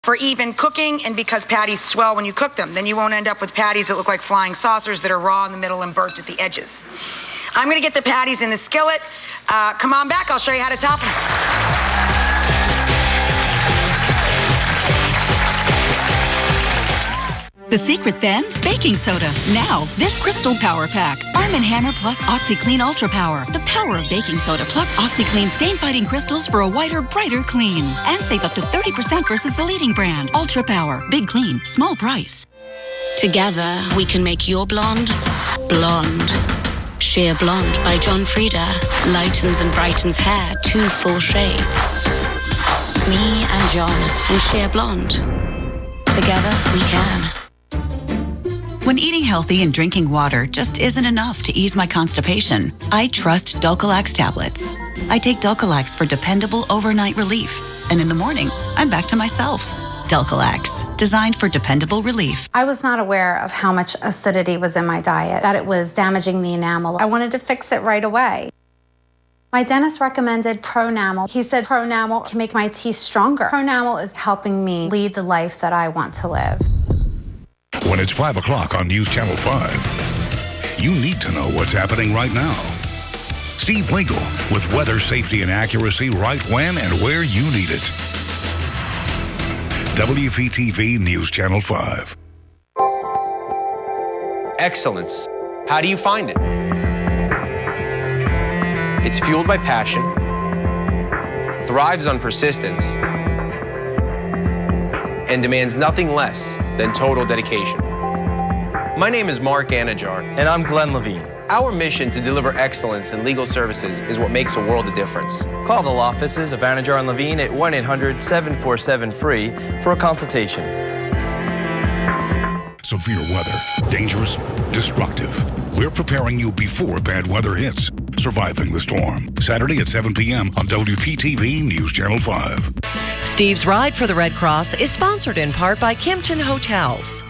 for even cooking and because patties swell when you cook them. Then you won't end up with patties that look like flying saucers that are raw in the middle and burnt at the edges. I'm gonna get the patties in the skillet. Come on back, I'll show you how to top them. The secret then? Baking soda. Now, this Crystal Power Pack. Arm & Hammer plus OxiClean Ultra Power. The power of baking soda plus OxiClean stain-fighting crystals for a whiter, brighter clean. And save up to 30% versus the leading brand. Ultra Power. Big clean. Small price. Together, we can make your blonde, blonde. Sheer Blonde by John Frieda lightens and brightens hair 2 full shades. Me and John in Sheer Blonde. Together, we can. When eating healthy and drinking water just isn't enough to ease my constipation, I trust Dulcolax tablets. I take Dulcolax for dependable overnight relief, and in the morning, I'm back to myself. Dulcolax, designed for dependable relief. I was not aware of how much acidity was in my diet, that it was damaging the enamel. I wanted to fix it right away. My dentist recommended Pronamel. He said Pronamel can make my teeth stronger. Pronamel is helping me lead the life that I want to live. When it's 5 o'clock on News Channel 5, you need to know what's happening right now. Steve Winkle with weather, safety, and accuracy right when and where you need it. WPTV News Channel 5. Excellence. How do you find it? It's fueled by passion, thrives on persistence, and demands nothing less than total dedication. My name is Mark Anajar. And I'm Glenn Levine. Our mission to deliver excellence in legal services is what makes a world of difference. Call the law offices of Anajar and Levine at 1-800-747-FREE for a consultation. Severe weather, dangerous, destructive. We're preparing you before bad weather hits. Surviving the Storm. Saturday at 7 p.m. on WPTV News Channel 5. Steve's Ride for the Red Cross is sponsored in part by Kimpton Hotels.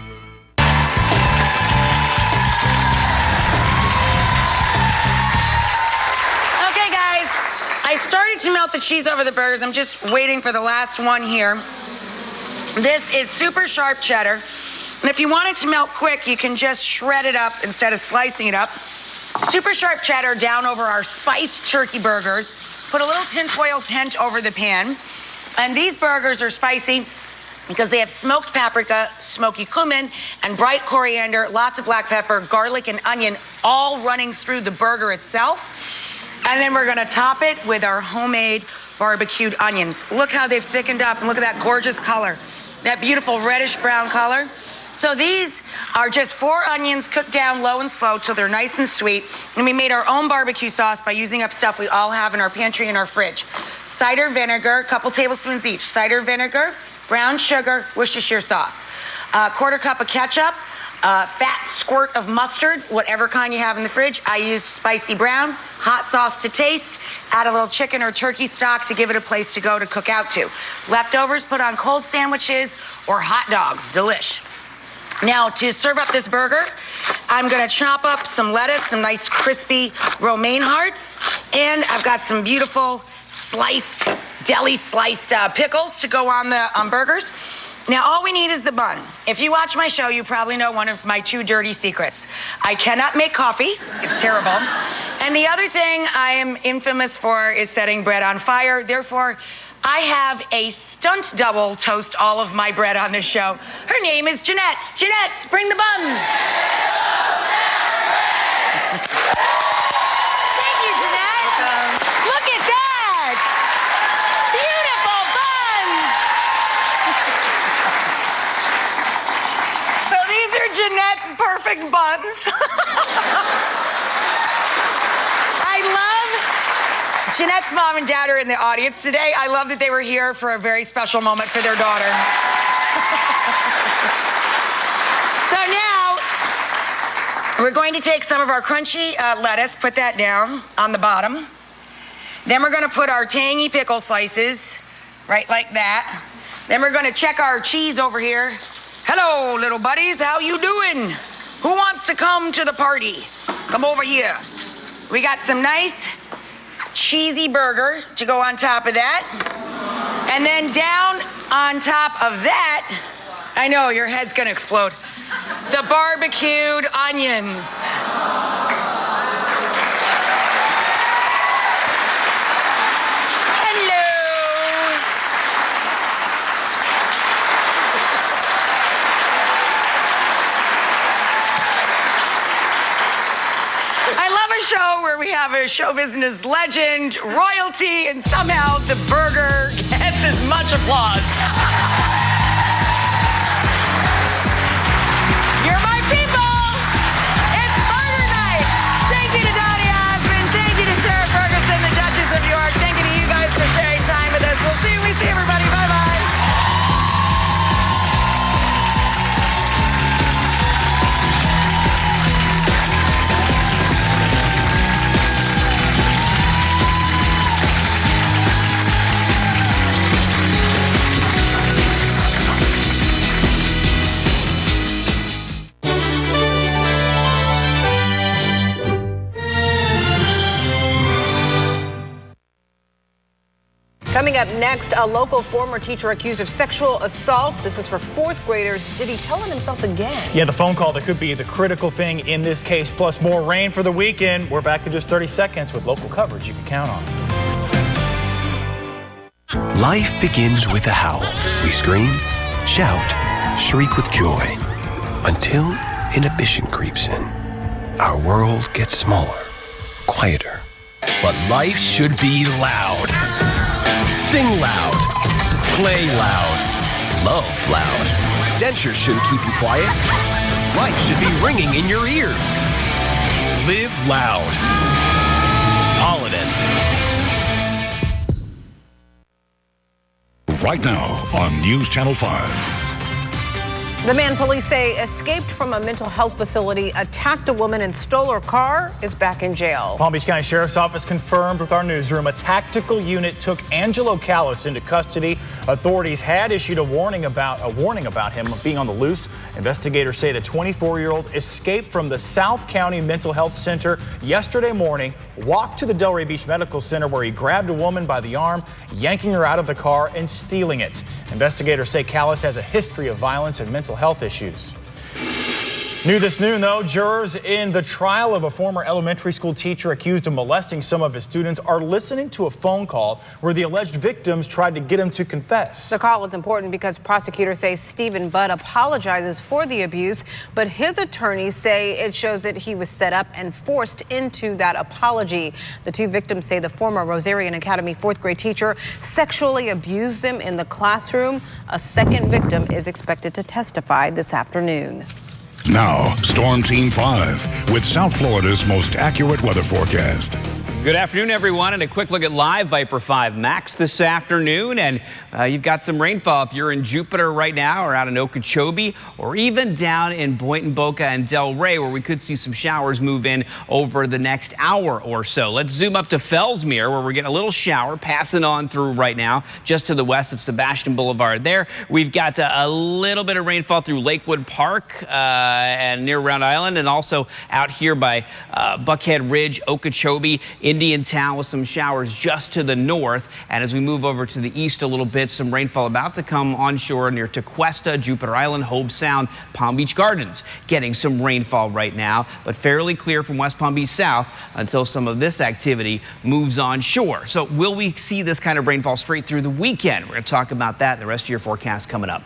Okay, guys, I started to melt the cheese over the burgers. I'm just waiting for the last one here. This is super sharp cheddar. And if you want it to melt quick, you can just shred it up instead of slicing it up. Super sharp cheddar down over our spiced turkey burgers. Put a little tinfoil tent over the pan. And these burgers are spicy because they have smoked paprika, smoky cumin, and bright coriander, lots of black pepper, garlic, and onion, all running through the burger itself. And then we're gonna top it with our homemade barbecued onions. Look how they've thickened up, and look at that gorgeous color. That beautiful reddish brown color. So these are just 4 onions cooked down low and slow till they're nice and sweet. And we made our own barbecue sauce by using up stuff we all have in our pantry and our fridge. Cider vinegar, a couple tablespoons each. Cider vinegar, brown sugar, Worcestershire sauce. Quarter cup of ketchup, fat squirt of mustard, whatever kind you have in the fridge. I used spicy brown, hot sauce to taste, add a little chicken or turkey stock to give it a place to go to cook out to. Leftovers put on cold sandwiches or hot dogs, delish. Now, to serve up this burger, I'm gonna chop up some lettuce, some nice crispy romaine hearts, and I've got some beautiful sliced, deli sliced pickles to go on the burgers. Now, all we need is the bun. If you watch my show, you probably know one of my 2 dirty secrets. I cannot make coffee, it's terrible. And the other thing I am infamous for is setting bread on fire. Therefore, I have a stunt double toast all of my bread on this show. Her name is Jeanette. Jeanette, bring the buns. Thank you, Jeanette. Look at that. Beautiful buns. So these are Jeanette's perfect buns. I love Jeanette's mom and dad are in the audience today. I love that they were here for a very special moment for their daughter. So now, we're going to take some of our crunchy lettuce, put that down on the bottom. Then we're gonna put our tangy pickle slices, right like that. Then we're gonna check our cheese over here. Hello, little buddies, how you doing? Who wants to come to the party? Come over here. We got some nice cheesy burger to go on top of that. And then down On top of that, I know your head's gonna explode. The barbecued onions. Hello. I love a show where we have a show business legend, royalty, and somehow the burger gets as much applause. You're my people! It's burger night! Thank you to Donny Osmond. Thank you to Sarah Ferguson, the Duchess of York. Thank you to you guys for sharing time with us. We'll see you. We see everybody. Bye-bye. Coming up next, a local former teacher accused of sexual assault. This is for fourth graders. Did he tell on himself again? Yeah, the phone call that could be the critical thing in this case, plus more rain for the weekend. We're back in just 30 seconds with local coverage you can count on. Life begins with a howl. We scream, shout, shriek with joy, until inhibition creeps in. Our world gets smaller, quieter. But life should be loud. Sing loud. Play loud. Love loud. Dentures shouldn't keep you quiet. Life should be ringing in your ears. Live loud. Polident. Right now on News Channel 5. The man police say escaped from a mental health facility, attacked a woman, and stole her car is back in jail. Palm Beach County Sheriff's Office confirmed with our newsroom a tactical unit took Angelo Callis into custody. Authorities had issued a warning about him being on the loose. Investigators say the 24-year-old escaped from the South County Mental Health Center yesterday morning, walked to the Delray Beach Medical Center where he grabbed a woman by the arm, yanking her out of the car and stealing it. Investigators say Callis has a history of violence and mental health issues. New this noon, though, jurors in the trial of a former elementary school teacher accused of molesting some of his students are listening to a phone call where the alleged victims tried to get him to confess. The call is important because prosecutors say Stephen Budd apologizes for the abuse, but his attorneys say it shows that he was set up and forced into that apology. The two victims say the former Rosarian Academy fourth grade teacher sexually abused them in the classroom. A second victim is expected to testify this afternoon. Now, Storm Team 5 with South Florida's most accurate weather forecast. Good afternoon, everyone, and a quick look at live Viper 5 Max this afternoon. And you've got some rainfall if you're in Jupiter right now or out in Okeechobee or even down in Boynton, Boca and Delray, where we could see some showers move in over the next hour or so. Let's zoom up to Fellsmere, where we're getting a little shower passing on through right now, just to the west of Sebastian Boulevard there. We've got a little bit of rainfall through Lakewood Park and near Round Island, and also out here by Buckhead Ridge, Okeechobee, Indiantown, with some showers just to the north. And as we move over to the east a little bit, some rainfall about to come onshore near Tequesta, Jupiter Island, Hobe Sound, Palm Beach Gardens. Getting some rainfall right now, but fairly clear from West Palm Beach south until some of this activity moves onshore. So will we see this kind of rainfall straight through the weekend? We're going to talk about that in the rest of your forecast coming up.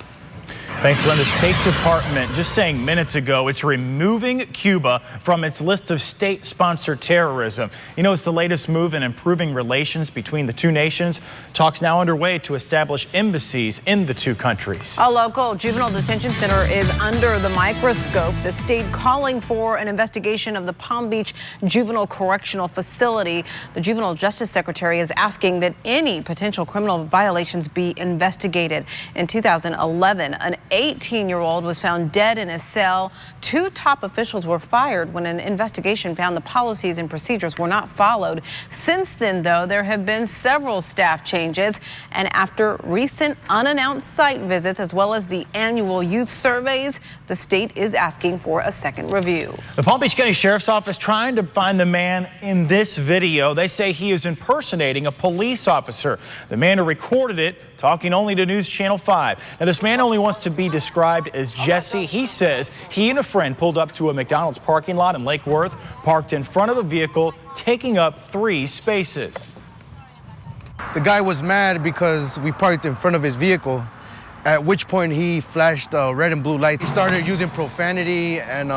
Thanks, Glenn. The State Department just saying minutes ago it's removing Cuba from its list of state-sponsored terrorism. You know, it's the latest move in improving relations between the two nations. Talks now underway to establish embassies in the two countries. A local juvenile detention center is under the microscope. The state calling for an investigation of the Palm Beach Juvenile Correctional Facility. The Juvenile Justice Secretary is asking that any potential criminal violations be investigated. In 2011, an 18-year-old was found dead in his cell. 2 top officials were fired when an investigation found the policies and procedures were not followed. Since then, though, there have been several staff changes. And after recent unannounced site visits, as well as the annual youth surveys, the state is asking for a second review. The Palm Beach County Sheriff's Office trying to find the man in this video. They say he is impersonating a police officer. The man who recorded it talking only to News Channel 5. Now, this man only wants to be described as Jesse. He says he and a friend pulled up to a McDonald's parking lot in Lake Worth, parked in front of a vehicle, taking up 3 spaces. The guy was mad because we parked in front of his vehicle, at which point he flashed red and blue lights. He started using profanity and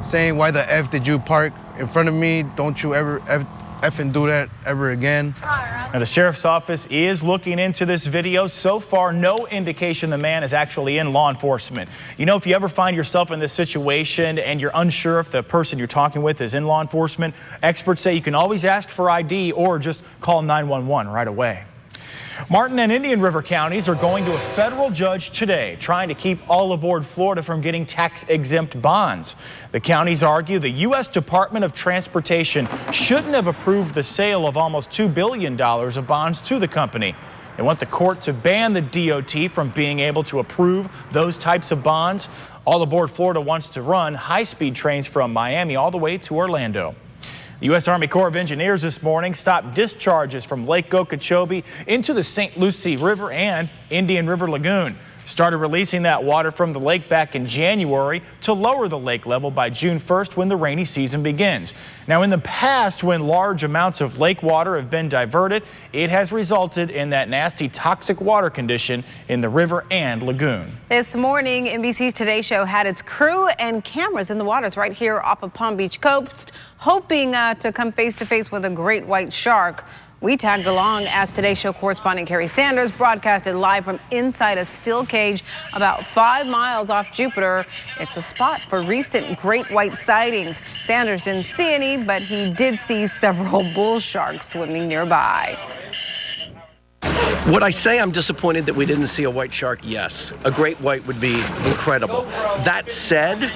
saying, "Why the F did you park in front of me? Don't you ever effing do that ever again." Now, the sheriff's office is looking into this video. So far, no indication the man is actually in law enforcement. You know, if you ever find yourself in this situation and you're unsure if the person you're talking with is in law enforcement, experts say you can always ask for ID or just call 911 right away. Martin and Indian River counties are going to a federal judge today trying to keep All Aboard Florida from getting tax-exempt bonds. The counties argue the U.S. Department of Transportation shouldn't have approved the sale of almost $2 billion of bonds to the company. They want the court to ban the DOT from being able to approve those types of bonds. All Aboard Florida wants to run high-speed trains from Miami all the way to Orlando. The U.S. Army Corps of Engineers this morning stopped discharges from Lake Okeechobee into the St. Lucie River and Indian River Lagoon. Started releasing that water from the lake back in January to lower the lake level by June 1st when the rainy season begins. Now, in the past, when large amounts of lake water have been diverted, it has resulted in that nasty toxic water condition in the river and lagoon. This morning, NBC's Today Show had its crew and cameras in the waters right here off of Palm Beach coast, hoping to come face to face with a great white shark. We tagged along as Today Show correspondent Carrie Sanders broadcasted live from inside a still cage about 5 miles off Jupiter. It's a spot for recent great white sightings. Sanders didn't see any, but he did see several bull sharks swimming nearby. Would I say I'm disappointed that we didn't see a white shark? Yes. A great white would be incredible. That said,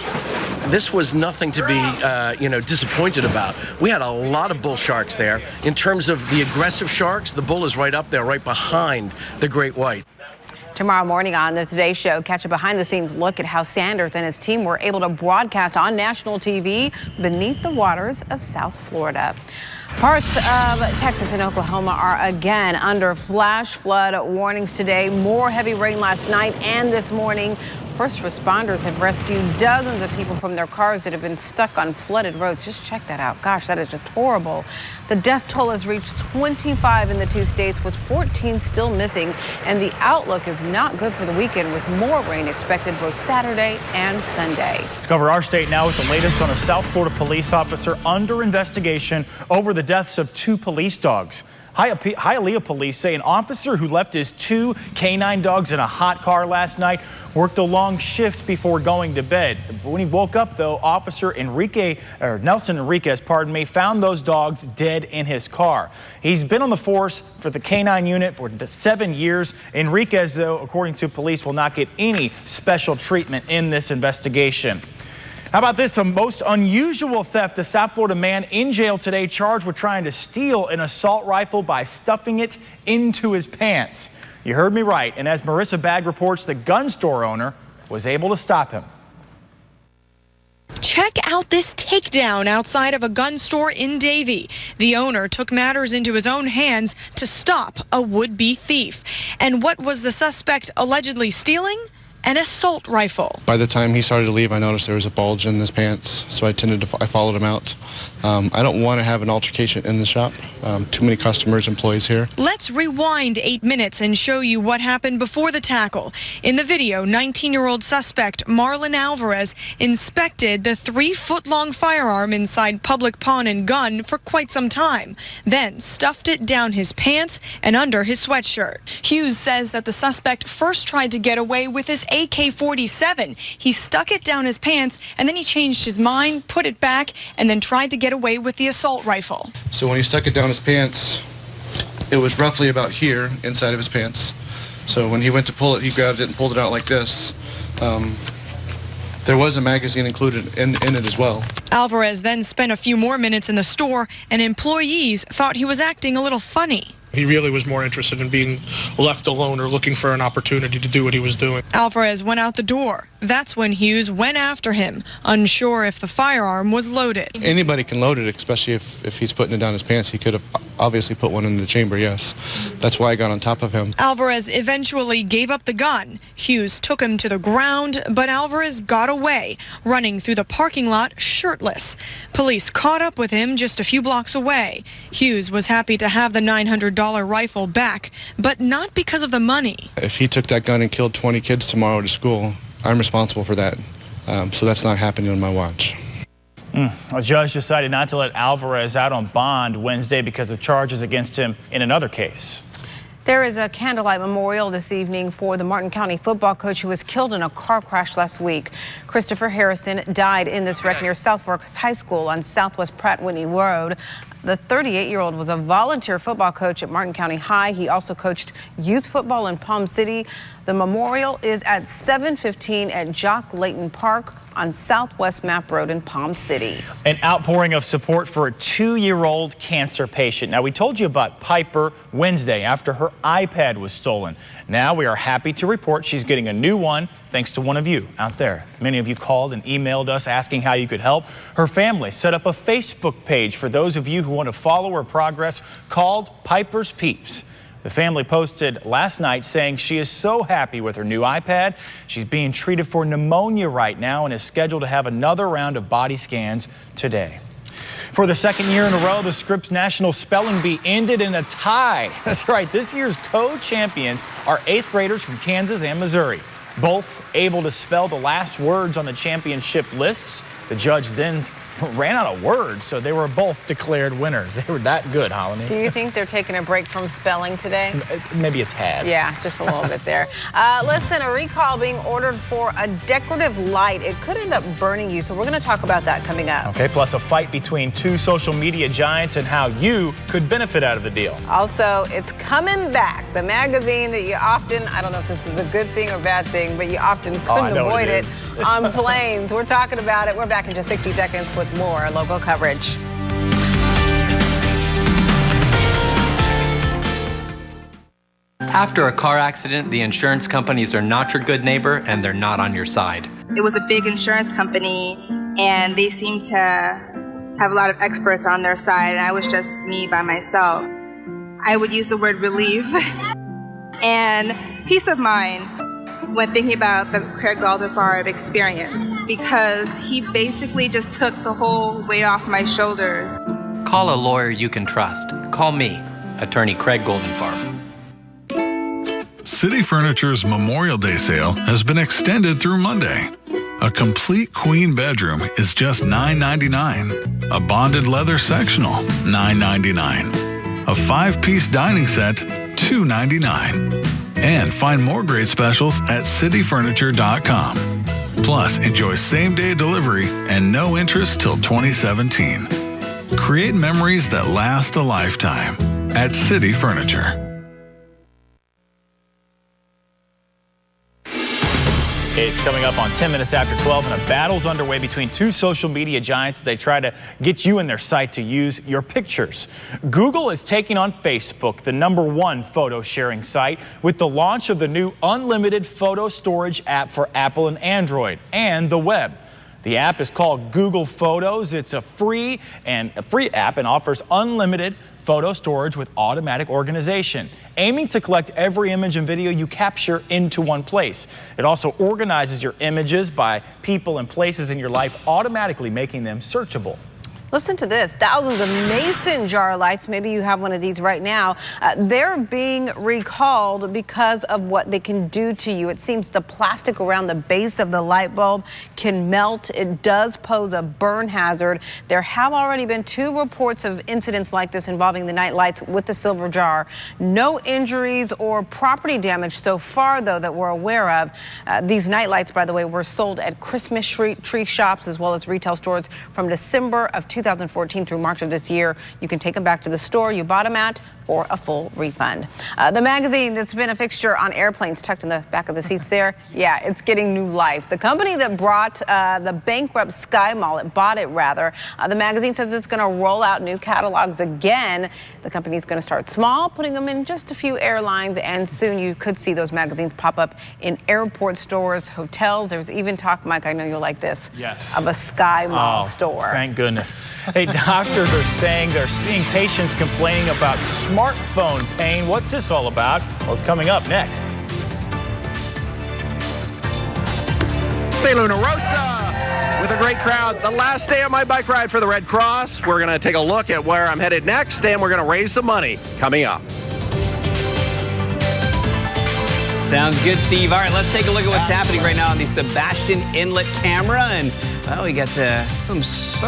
this was nothing to be, disappointed about. We had a lot of bull sharks there. In terms of the aggressive sharks, the bull is right up there, right behind the great white. Tomorrow morning on the Today Show, catch a behind-the-scenes look at how Sanders and his team were able to broadcast on national TV beneath the waters of South Florida. Parts of Texas and Oklahoma are again under flash flood warnings today. More heavy rain last night and this morning. First responders have rescued dozens of people from their cars that have been stuck on flooded roads. Just check that out. Gosh, that is just horrible. The death toll has reached 25 in the 2 states, with 14 still missing. And the outlook is not good for the weekend, with more rain expected both Saturday and Sunday. Let's cover our state now with the latest on a South Florida police officer under investigation over the deaths of 2 police dogs. Hialeah police say an officer who left his 2 canine dogs in a hot car last night worked a long shift before going to bed. When he woke up, though, Officer Nelson Enriquez, found those dogs dead in his car. He's been on the force for the canine unit for 7 years. Enriquez, though, according to police, will not get any special treatment in this investigation. How about this? A most unusual theft. A South Florida man in jail today charged with trying to steal an assault rifle by stuffing it into his pants. You heard me right. And as Marissa Bagg reports, the gun store owner was able to stop him. Check out this takedown outside of a gun store in Davie. The owner took matters into his own hands to stop a would-be thief. And what was the suspect allegedly stealing? An assault rifle. By the time he started to leave, I noticed there was a bulge in his pants, so I followed him out. I don't want to have an altercation in the shop. Too many customers, employees here. Let's rewind 8 minutes and show you what happened before the tackle. In the video, 19-year-old suspect Marlon Alvarez inspected the 3-foot-long firearm inside Public Pawn and Gun for quite some time, then stuffed it down his pants and under his sweatshirt. Hughes says that the suspect first tried to get away with his AK-47. He stuck it down his pants, and then he changed his mind, put it back, and then tried to get away with the assault rifle. So when he stuck it down his pants, it was roughly about here inside of his pants. So when he went to pull it, he grabbed it and pulled it out like this. There was a magazine included in it as well. Alvarez then spent a few more minutes in the store, and employees thought he was acting a little funny. He really was more interested in being left alone or looking for an opportunity to do what he was doing. Alvarez went out the door. That's when Hughes went after him, unsure if the firearm was loaded. Anybody can load it, especially if he's putting it down his pants. He could have obviously put one in the chamber, yes. That's why I got on top of him. Alvarez eventually gave up the gun. Hughes took him to the ground, but Alvarez got away, running through the parking lot shirtless. Police caught up with him just a few blocks away. Hughes was happy to have the $900 rifle back, but not because of the money. If he took that gun and killed 20 kids tomorrow to school, I'm responsible for that. So that's not happening on my watch. A judge decided not to let Alvarez out on bond Wednesday because of charges against him in another case. There is a candlelight memorial this evening for the Martin County football coach who was killed in a car crash last week. Christopher Harrison died in this wreck near South Forks High School on Southwest Pratt Whitney Road. The 38-year-old was a volunteer football coach at Martin County High. He also coached youth football in Palm City. The memorial is at 7:15 at Jock Layton Park on Southwest Map Road in Palm City. An outpouring of support for a 2-year-old cancer patient. Now, we told you about Piper Wednesday after her iPad was stolen. Now we are happy to report she's getting a new one thanks to one of you out there. Many of you called and emailed us asking how you could help. Her family set up a Facebook page for those of you who want to follow her progress called Piper's Peeps. The family posted last night saying she is so happy with her new iPad. She's being treated for pneumonia right now and is scheduled to have another round of body scans today. For the second year in a row, the Scripps National Spelling Bee ended in a tie. That's right, this year's co-champions are 8th graders from Kansas and Missouri, both able to spell the last words on the championship lists. The judge then ran out of words, so they were both declared winners. They were that good, Holly. Do you think they're taking a break from spelling today? Maybe a tad. Yeah, just a little bit there. Listen, a recall being ordered for a decorative light. It could end up burning you, so we're going to talk about that coming up. Okay, plus a fight between 2 social media giants and how you could benefit out of the deal. Also, it's coming back. The magazine that you often, I don't know if this is a good thing or bad thing, but you often couldn't avoid it on planes. We're talking about it. We're back in just 60 seconds with more local coverage. After a car accident, the insurance companies are not your good neighbor and they're not on your side. It was a big insurance company and they seemed to have a lot of experts on their side, and I was just me by myself. I would use the word relief and peace of mind when thinking about the Craig Galdefar experience, because he basically just took the whole weight off my shoulders. Call a lawyer you can trust. Call me, Attorney Craig Goldenfarb. City Furniture's Memorial Day sale has been extended through Monday. A complete queen bedroom is just $9.99. A bonded leather sectional, $9.99. A 5-piece dining set, $2.99. And find more great specials at cityfurniture.com. Plus, enjoy same-day delivery and no interest till 2017. Create memories that last a lifetime at City Furniture. It's coming up on 10 minutes after 12, and a battle's underway between 2 social media giants as they try to get you in their sight to use your pictures. Google is taking on Facebook, the #1 photo sharing site, with the launch of the new unlimited photo storage app for Apple and Android and the web. The app is called Google Photos. It's a free app and offers unlimited photo storage with automatic organization, aiming to collect every image and video you capture into one place. It also organizes your images by people and places in your life, automatically making them searchable. Listen to this. Thousands of mason jar lights, maybe you have one of these right now, they're being recalled because of what they can do to you. It seems the plastic around the base of the light bulb can melt. It does pose a burn hazard. There have already been 2 reports of incidents like this involving the night lights with the silver jar. No injuries or property damage so far, though, that we're aware of. These night lights, by the way, were sold at Christmas tree shops as well as retail stores from December of 2014 through March of this year. You can take them back to the store you bought them at, for a full refund. The magazine that's been a fixture on airplanes tucked in the back of the seats there, yeah, it's getting new life. The company that brought the bankrupt Sky Mall, bought it rather, the magazine says it's going to roll out new catalogs again. The company's going to start small, putting them in just a few airlines, and soon you could see those magazines pop up in airport stores, hotels. There's even talk, Mike, I know you'll like this, yes, of a Sky Mall store. Thank goodness. Hey, doctors are saying they're seeing patients complaining about smartphone pain. What's this all about? Well, it's coming up next. De Luna Rosa with a great crowd. The last day of my bike ride for the Red Cross. We're going to take a look at where I'm headed next, and we're going to raise some money coming up. Sounds good, Steve. All right, let's take a look at what's happening right now on the Sebastian Inlet camera. And, well, we got some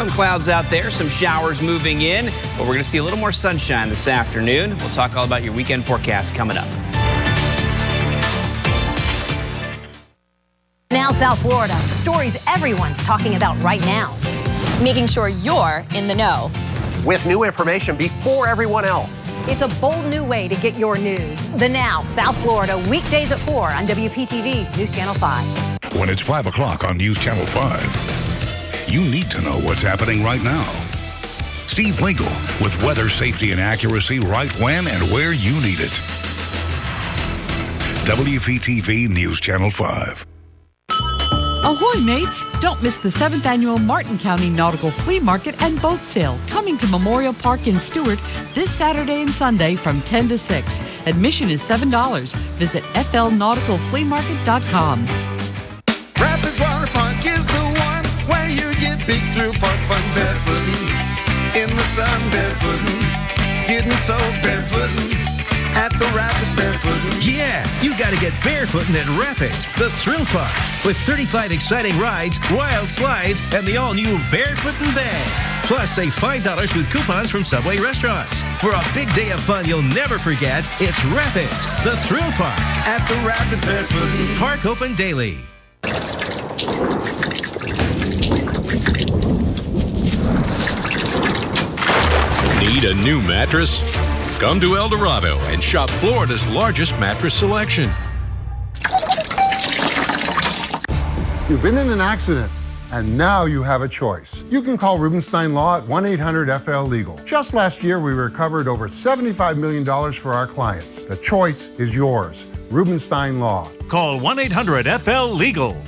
clouds out there, some showers moving in, but we're going to see a little more sunshine this afternoon. We'll talk all about your weekend forecast coming up. Now, South Florida, stories everyone's talking about right now. Making sure you're in the know. With new information before everyone else. It's a bold new way to get your news. The Now, South Florida, weekdays at 4 on WPTV News Channel 5. When it's 5 o'clock on News Channel 5, you need to know what's happening right now. Steve Lingle with weather, safety, and accuracy right when and where you need it. WPTV News Channel 5. Ahoy, mates! Don't miss the 7th Annual Martin County Nautical Flea Market and Boat Sale coming to Memorial Park in Stewart this Saturday and Sunday from 10 to 6. Admission is $7. Visit flnauticalfleamarket.com. Rapids Water Park is the one where you get big thrill park fun barefooting. In the sun barefooting. Getting so barefooting. At the Rapids Barefootin'. Yeah, you gotta get barefootin' at Rapids, the thrill park, with 35 exciting rides, wild slides, and the all-new Barefootin' Bag. Plus, save $5 with coupons from Subway restaurants. For a big day of fun you'll never forget, it's Rapids, the thrill park. At the Rapids Barefootin'. Park open daily. Need a new mattress? Come to El Dorado and shop Florida's largest mattress selection. You've been in an accident, and now you have a choice. You can call Rubenstein Law at 1-800-FL-LEGAL. Just last year, we recovered over $75 million for our clients. The choice is yours. Rubenstein Law. Call 1-800-FL-LEGAL.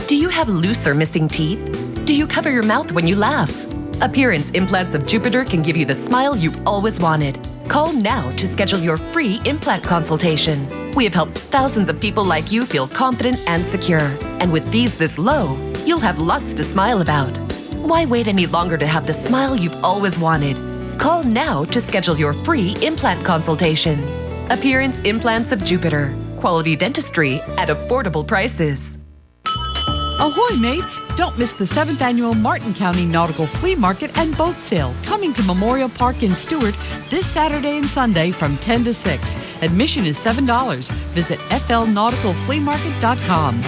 Do you have loose or missing teeth? Do you cover your mouth when you laugh? Appearance Implants of Jupiter can give you the smile you've always wanted. Call now to schedule your free implant consultation. We have helped thousands of people like you feel confident and secure. And with fees this low, you'll have lots to smile about. Why wait any longer to have the smile you've always wanted? Call now to schedule your free implant consultation. Appearance Implants of Jupiter. Quality dentistry at affordable prices. Ahoy, mates! Don't miss the 7th Annual Martin County Nautical Flea Market and Boat Sale coming to Memorial Park in Stewart this Saturday and Sunday from 10 to 6. Admission is $7. Visit flnauticalfleamarket.com.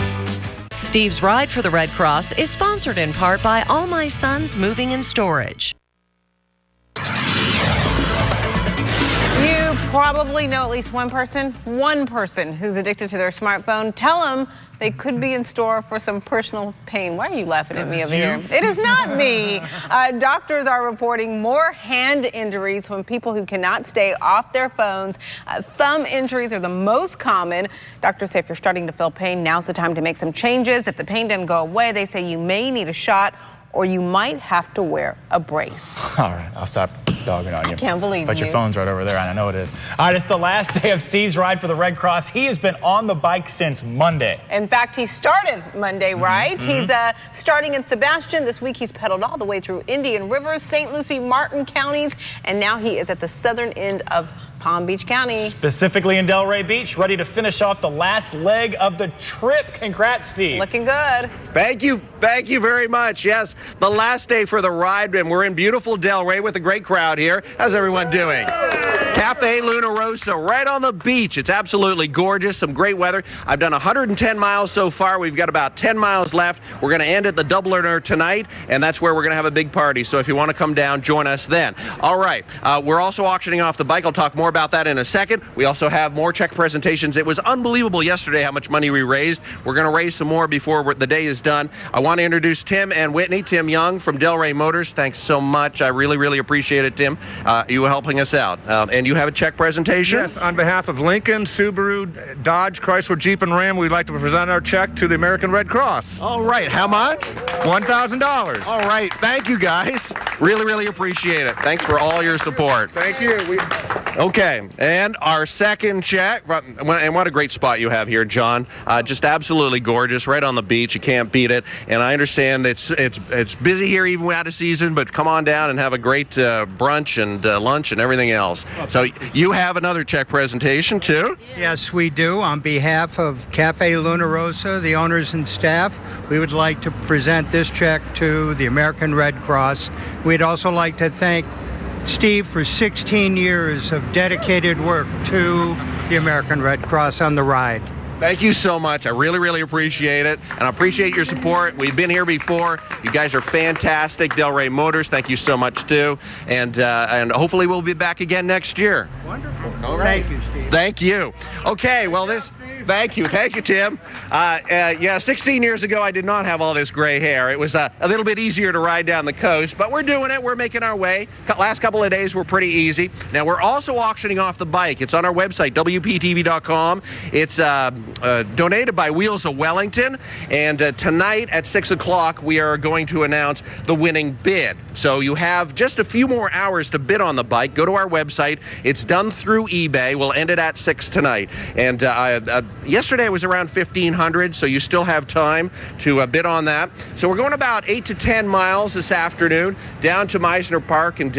Steve's Ride for the Red Cross is sponsored in part by All My Sons Moving and Storage. You probably know at least one person who's addicted to their smartphone. Tell them they could be in store for some personal pain. Why are you laughing at me over here? It is not me. Doctors are reporting more hand injuries from people who cannot stay off their phones. Thumb injuries are the most common. Doctors say if you're starting to feel pain, now's the time to make some changes. If the pain doesn't go away, they say you may need a shot or you might have to wear a brace. All right, I'll stop dogging on you. I can't believe But you. your phone's right over there, and I know it is. All right, it's the last day of Steve's Ride for the Red Cross. He has been on the bike since Monday. In fact, he started Monday, right? He's starting in Sebastian. This week, he's pedaled all the way through Indian Rivers, St. Lucie, Martin counties, and now he is at the southern end of Palm Beach County. Specifically in Delray Beach, ready to finish off the last leg of the trip. Congrats, Steve. Looking good. Thank you very much. Yes, the last day for the ride, and we're in beautiful Delray with a great crowd here. How's everyone doing? Cafe Luna Rosa right on the beach. It's absolutely gorgeous. Some great weather. I've done 110 miles so far. We've got about 10 miles left. We're going to end at the Double Earner tonight, and that's where we're going to have a big party. So if you want to come down, join us then. All right. We're also auctioning off the bike. I'll talk more about that in a second. We also have more check presentations. It was unbelievable yesterday how much money we raised. We're going to raise some more before the day is done. I want to introduce Tim and Whitney. Tim Young from Delray Motors. Thanks so much. I really, really appreciate it, Tim. You helping us out. And you have a check presentation? Yes, on behalf of Lincoln, Subaru, Dodge, Chrysler, Jeep, and Ram, we'd like to present our check to the American Red Cross. All right. How much? $1,000. All right. Thank you, guys. Really, really appreciate it. Thanks for all your support. Thank you. Okay. And our second check. And what a great spot you have here, John. Just absolutely gorgeous. Right on the beach. You can't beat it. And I understand that it's busy here even out of season, but come on down and have a great brunch and lunch and everything else. So you have another check presentation too? Yes, we do. On behalf of Cafe Luna Rosa, the owners and staff, we would like to present this check to the American Red Cross. We'd also like to thank Steve for 16 years of dedicated work to the American Red Cross on the ride. Thank you so much. I really, really appreciate it. And I appreciate your support. We've been here before. You guys are fantastic. Delray Motors, thank you so much too. And hopefully we'll be back again next year. Wonderful. All right. Thank you, Steve. Thank you. Okay, well, thank you, Tim. 16 years ago, I did not have all this gray hair. It was a little bit easier to ride down the coast, but we're doing it. We're making our way. Last couple of days were pretty easy. Now, we're also auctioning off the bike. It's on our website, WPTV.com. It's donated by Wheels of Wellington, and tonight at 6 o'clock, we are going to announce the winning bid. So you have just a few more hours to bid on the bike. Go to our website. It's done through eBay. We'll end it at 6 tonight. And yesterday was around 1,500, so you still have time to bid on that. So we're going about 8 to 10 miles this afternoon down to Meisner Park in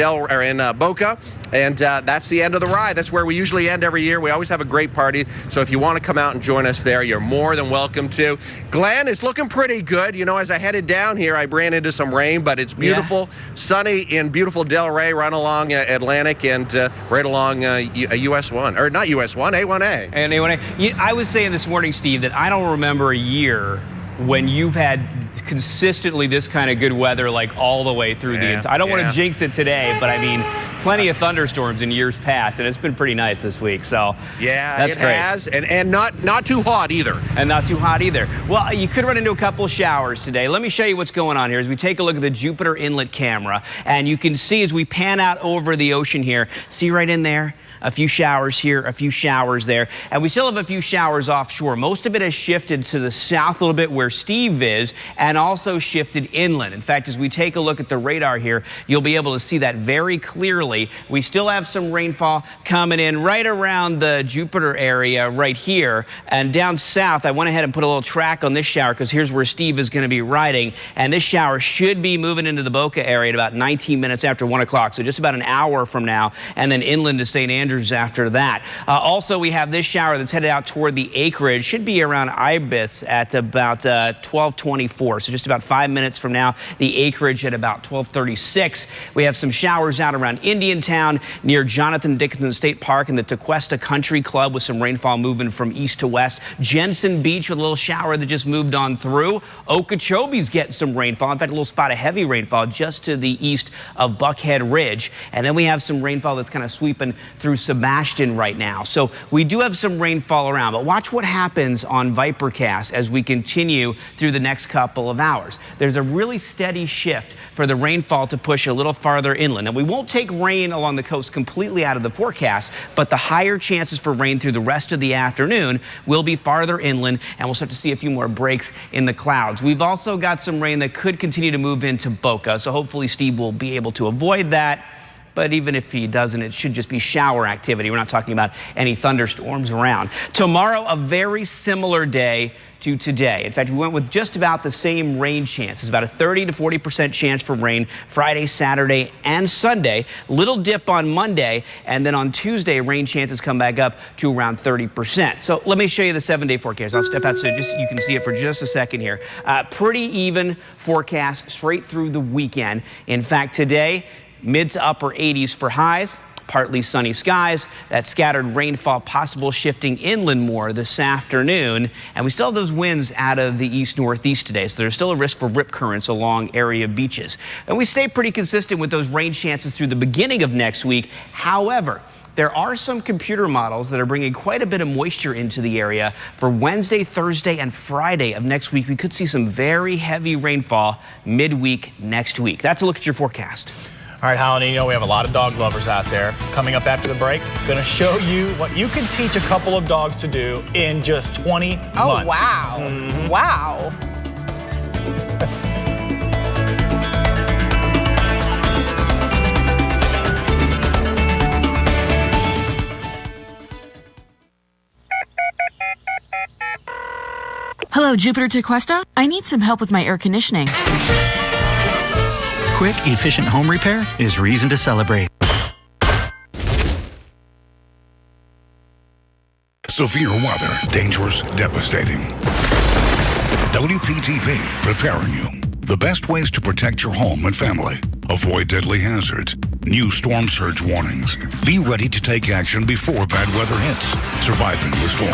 Boca, and that's the end of the ride. That's where we usually end every year. We always have a great party, so if you want to come out and join us there, you're more than welcome to. Glenn, it's looking pretty good. You know, as I headed down here, I ran into some rain, but it's beautiful, sunny in beautiful Delray, right along Atlantic and right along US 1, or not US 1, A1A. And A1A. I was saying this morning, Steve, that I don't remember a year when you've had consistently this kind of good weather, like all the way through the entire. I don't want to jinx it today, but I mean, plenty of thunderstorms in years past, and it's been pretty nice this week. So yeah, that's it great. Has, and not too hot either. And not too hot either. Well, you could run into a couple showers today. Let me show you what's going on here as we take a look at the Jupiter Inlet camera, and you can see as we pan out over the ocean here, see right in there. A few showers here, a few showers there, and we still have a few showers offshore. Most of it has shifted to the south a little bit where Steve is, and also shifted inland. In fact, as we take a look at the radar here, you'll be able to see that very clearly. We still have some rainfall coming in right around the Jupiter area right here, and down south, I went ahead and put a little track on this shower because here's where Steve is going to be riding, and this shower should be moving into the Boca area at about 19 minutes after 1 o'clock, so just about an hour from now, and then inland to St. Andrews after that. Also, we have this shower that's headed out toward the acreage. Should be around Ibis at about 12:24. So just about 5 minutes from now. The acreage at about 12:36. We have some showers out around Indiantown near Jonathan Dickinson State Park and the Tequesta Country Club with some rainfall moving from east to west. Jensen Beach with a little shower that just moved on through. Okeechobee's getting some rainfall. In fact, a little spot of heavy rainfall just to the east of Buckhead Ridge. And then we have some rainfall that's kind of sweeping through Sebastian right now. So we do have some rainfall around, but watch what happens on Vipercast as we continue through the next couple of hours. There's a really steady shift for the rainfall to push a little farther inland. And we won't take rain along the coast completely out of the forecast, but the higher chances for rain through the rest of the afternoon will be farther inland, and we'll start to see a few more breaks in the clouds. We've also got some rain that could continue to move into Boca, so hopefully Steve will be able to avoid that. But even if he doesn't, it should just be shower activity. We're not talking about any thunderstorms around. Tomorrow, a very similar day to today. In fact, we went with just about the same rain chance. It's about a 30 to 40% chance for rain Friday, Saturday, and Sunday. Little dip on Monday, and then on Tuesday, rain chances come back up to around 30%. So let me show you the 7-day forecast. I'll step out so you can see it for just a second here. Pretty even forecast straight through the weekend. In fact, today, mid to upper 80s for highs. partly sunny skies. That scattered rainfall possible shifting inland more this afternoon. And we still have those winds out of the east-northeast today, so there's still a risk for rip currents along area beaches. And we stay pretty consistent with those rain chances through the beginning of next week. However, there are some computer models that are bringing quite a bit of moisture into the area. For Wednesday, Thursday, and Friday of next week, we could see some very heavy rainfall midweek next week. That's a look at your forecast. All right, Holland, you know we have a lot of dog lovers out there. Coming up after the break, going to show you what you can teach a couple of dogs to do in just 20 months. Oh, wow. Wow. Hello, Jupiter to Cuesta. I need some help with my air conditioning. Quick, efficient home repair is reason to celebrate. Severe weather, dangerous, devastating. WPTV preparing you. The best ways to protect your home and family. Avoid deadly hazards. New storm surge warnings. Be ready to take action before bad weather hits. Surviving the storm.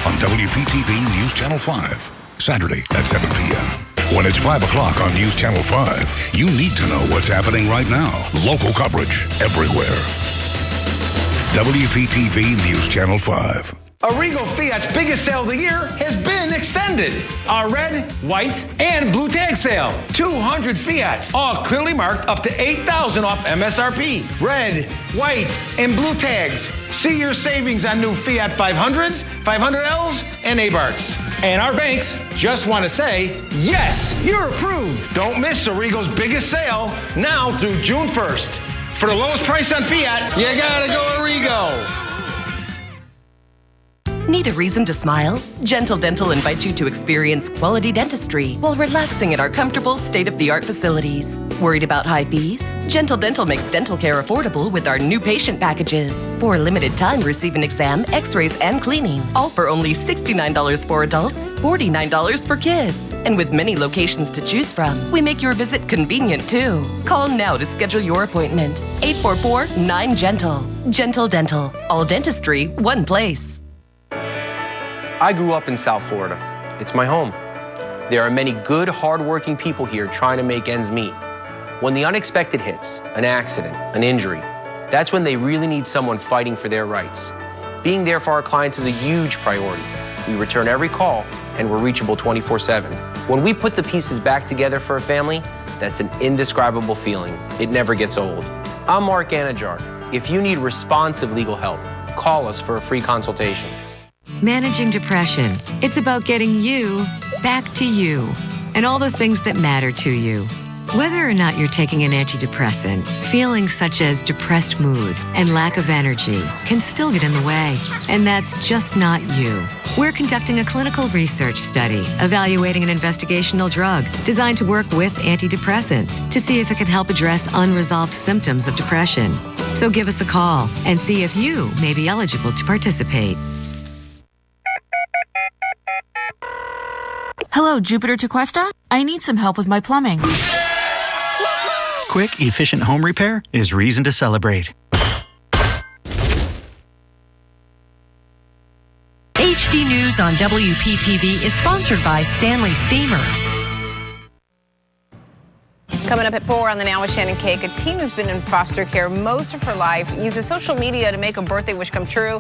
On WPTV News Channel 5. Saturday at 7 p.m. When it's 5 o'clock on News Channel 5, you need to know what's happening right now. Local coverage everywhere. WPTV News Channel 5. A Regal Fiat's biggest sale of the year has been extended. Our red, white, and blue tag sale. 200 Fiats, all clearly marked up to $8,000 off MSRP. Red, white, and blue tags. See your savings on new Fiat 500s, 500Ls, and Abarths. And our banks just want to say, yes, you're approved. Don't miss a Regal's biggest sale now through June 1st. For the lowest price on Fiat, you gotta go to Regal. Need a reason to smile? Gentle Dental invites you to experience quality dentistry while relaxing at our comfortable, state-of-the-art facilities. Worried about high fees? Gentle Dental makes dental care affordable with our new patient packages. For a limited time, receive an exam, x-rays, and cleaning. All for only $69 for adults, $49 for kids. And with many locations to choose from, we make your visit convenient too. Call now to schedule your appointment. 844-9-GENTLE. Gentle Dental. All dentistry, one place. I grew up in South Florida. It's my home. There are many good, hardworking people here trying to make ends meet. When the unexpected hits, an accident, an injury, that's when they really need someone fighting for their rights. Being there for our clients is a huge priority. We return every call, and we're reachable 24/7. When we put the pieces back together for a family, that's an indescribable feeling. It never gets old. I'm Mark Anajar. If you need responsive legal help, call us for a free consultation. Managing depression. It's about getting you back to you and all the things that matter to you. Whether or not you're taking an antidepressant, feelings such as depressed mood and lack of energy can still get in the way. And that's just not you. We're conducting a clinical research study evaluating an investigational drug designed to work with antidepressants to see if it can help address unresolved symptoms of depression. So give us a call and see if you may be eligible to participate. Hello, Jupiter to Cuesta. I need some help with my plumbing. Quick, efficient home repair is reason to celebrate. HD News on WPTV is sponsored by Stanley Steamer. Coming up at 4 on the Now with Shannon Cake, a teen who's been in foster care most of her life uses social media to make a birthday wish come true.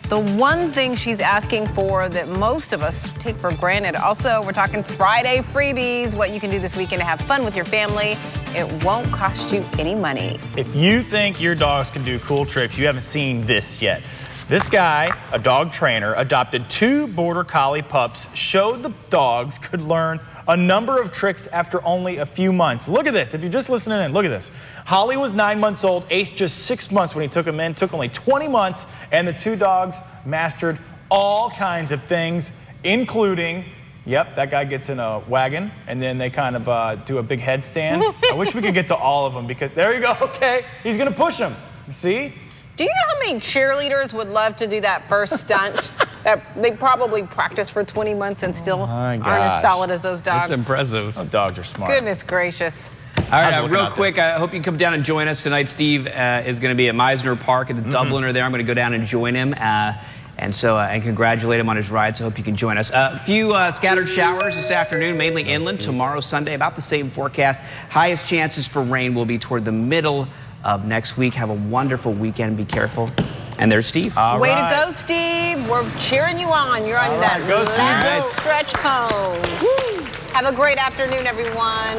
The one thing she's asking for that most of us take for granted. Also, we're talking Friday freebies, what you can do this weekend to have fun with your family. It won't cost you any money. If you think your dogs can do cool tricks, you haven't seen this yet. This guy, a dog trainer, adopted 2 border collie pups, showed the dogs could learn a number of tricks after only a few months. Look at this. If you're just listening in, look at this. Holly was 9 months old, Ace just 6 months when he took him in, took only 20 months, and the 2 dogs mastered all kinds of things, including, yep, that guy gets in a wagon, and then they kind of do a big headstand. I wish we could get to all of them because, there you go, okay, he's gonna push him, see? Do you know how many cheerleaders would love to do that first stunt? That they probably practiced for 20 months and still aren't as solid as those dogs. That's impressive. Those dogs are smart. Goodness gracious. All right, How's it looking real out quick, I hope you can come down and join us tonight. Steve is going to be at Meisner Park at the Dubliner there. I'm going to go down and join him. And congratulate him on his ride, so I hope you can join us. A few scattered showers this afternoon, mainly inland. Tomorrow, Sunday, about the same forecast. Highest chances for rain will be toward the middle of next week. Have a wonderful weekend. Be careful. And there's Steve. Way to go, Steve. We're cheering you on. You're on that last stretch cone. Woo. Have a great afternoon, everyone.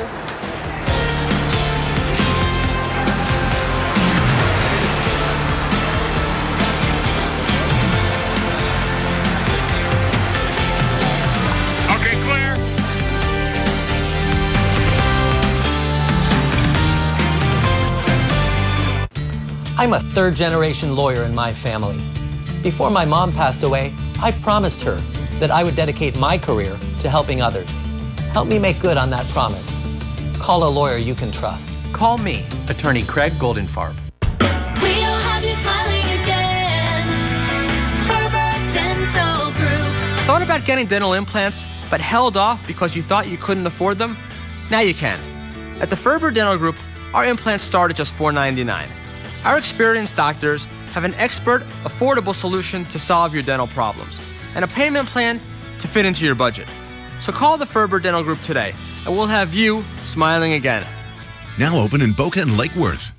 I'm a third-generation lawyer in my family. Before my mom passed away, I promised her that I would dedicate my career to helping others. Help me make good on that promise. Call a lawyer you can trust. Call me, Attorney Craig Goldenfarb. We'll have you smiling again. Ferber Dental Group. Thought about getting dental implants, but held off because you thought you couldn't afford them? Now you can. At the Ferber Dental Group, our implants start at just $4.99. Our experienced doctors have an expert, affordable solution to solve your dental problems and a payment plan to fit into your budget. So call the Ferber Dental Group today, and we'll have you smiling again. Now open in Boca and Lake Worth.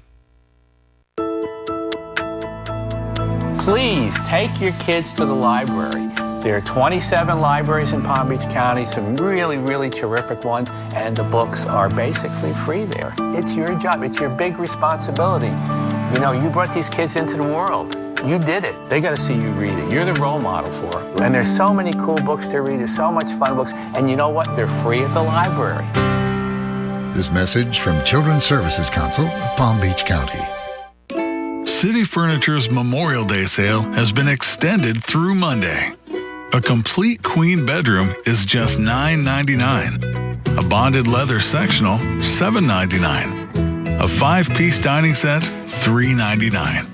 Please take your kids to the library. There are 27 libraries in Palm Beach County, some really, really terrific ones, and the books are basically free there. It's your job. It's your big responsibility. You know, you brought these kids into the world. You did it. They got to see you reading. You're the role model for it. And there's so many cool books to read. There's so much fun books. And you know what? They're free at the library. This message from Children's Services Council of Palm Beach County. City Furniture's Memorial Day sale has been extended through Monday. A complete queen bedroom is just $9.99. A bonded leather sectional, $7.99. A 5-piece dining set, $3.99.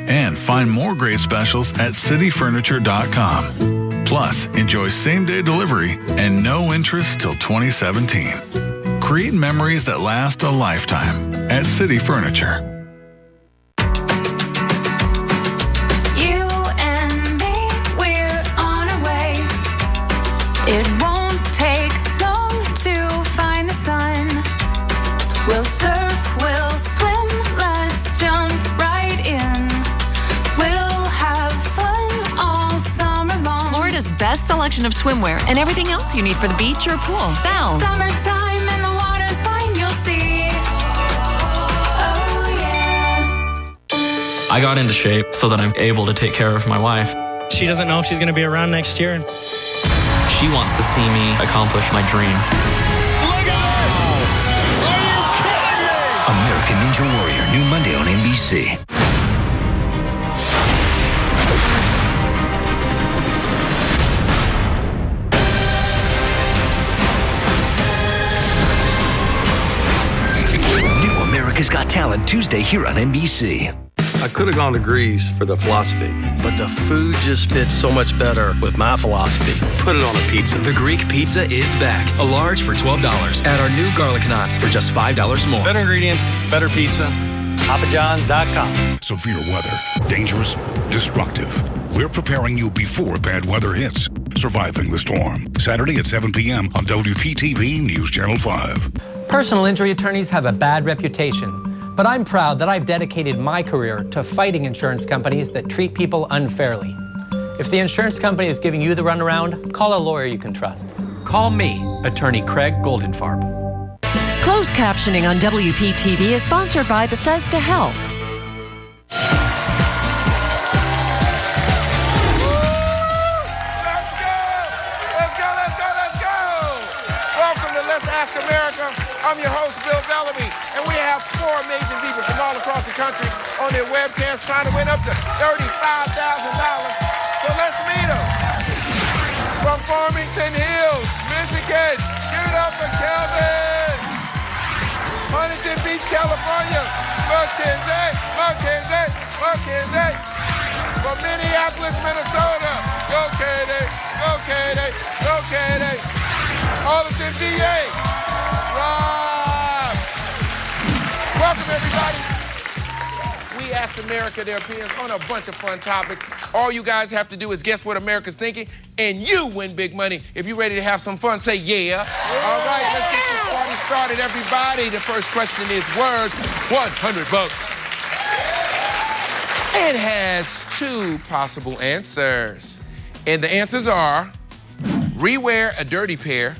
And find more great specials at cityfurniture.com. Plus, enjoy same-day delivery and no interest till 2017. Create memories that last a lifetime at City Furniture. It won't take long to find the sun. We'll surf, we'll swim, let's jump right in. We'll have fun all summer long. Florida's best selection of swimwear and everything else you need for the beach or pool. Bell. Summertime and the water's fine, you'll see. Oh yeah. I got into shape so that I'm able to take care of my wife. She doesn't know if she's going to be around next year. She wants to see me accomplish my dream. American Ninja Warrior, new Monday on NBC. New America's Got Talent Tuesday here on NBC. I could have gone to Greece for the philosophy, but the food just fits so much better with my philosophy. Put it on a pizza. The Greek pizza is back. A large for $12. Add our new garlic knots for just $5 more. Better ingredients, better pizza. PapaJohns.com. Severe weather, dangerous, destructive. We're preparing you before bad weather hits. Surviving the Storm. Saturday at 7 p.m. on WPTV News Channel 5. Personal injury attorneys have a bad reputation, but I'm proud that I've dedicated my career to fighting insurance companies that treat people unfairly. If the insurance company is giving you the runaround, call a lawyer you can trust. Call me, Attorney Craig Goldenfarb. Closed captioning on WPTV is sponsored by Bethesda Health. Welcome to Let's Ask America. I'm your host, Bill Bellamy, and we have 4 amazing people from all across the country on their webcams trying to win up to $35,000. So let's meet them. From Farmington Hills, Michigan, give it up for Kelvin. Huntington Beach, California, Mackenzie. From Minneapolis, Minnesota, go Katie, go Katie, go Katie. Arlington, VA, Rob. Ask America their opinions on a bunch of fun topics. All you guys have to do is guess what America's thinking, and you win big money. If you're ready to have some fun, say yeah. All right, let's get this party started, everybody. The first question is worth $100. It has two possible answers. And the answers are, rewear a dirty pair,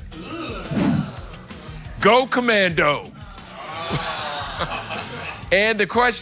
go commando. And the question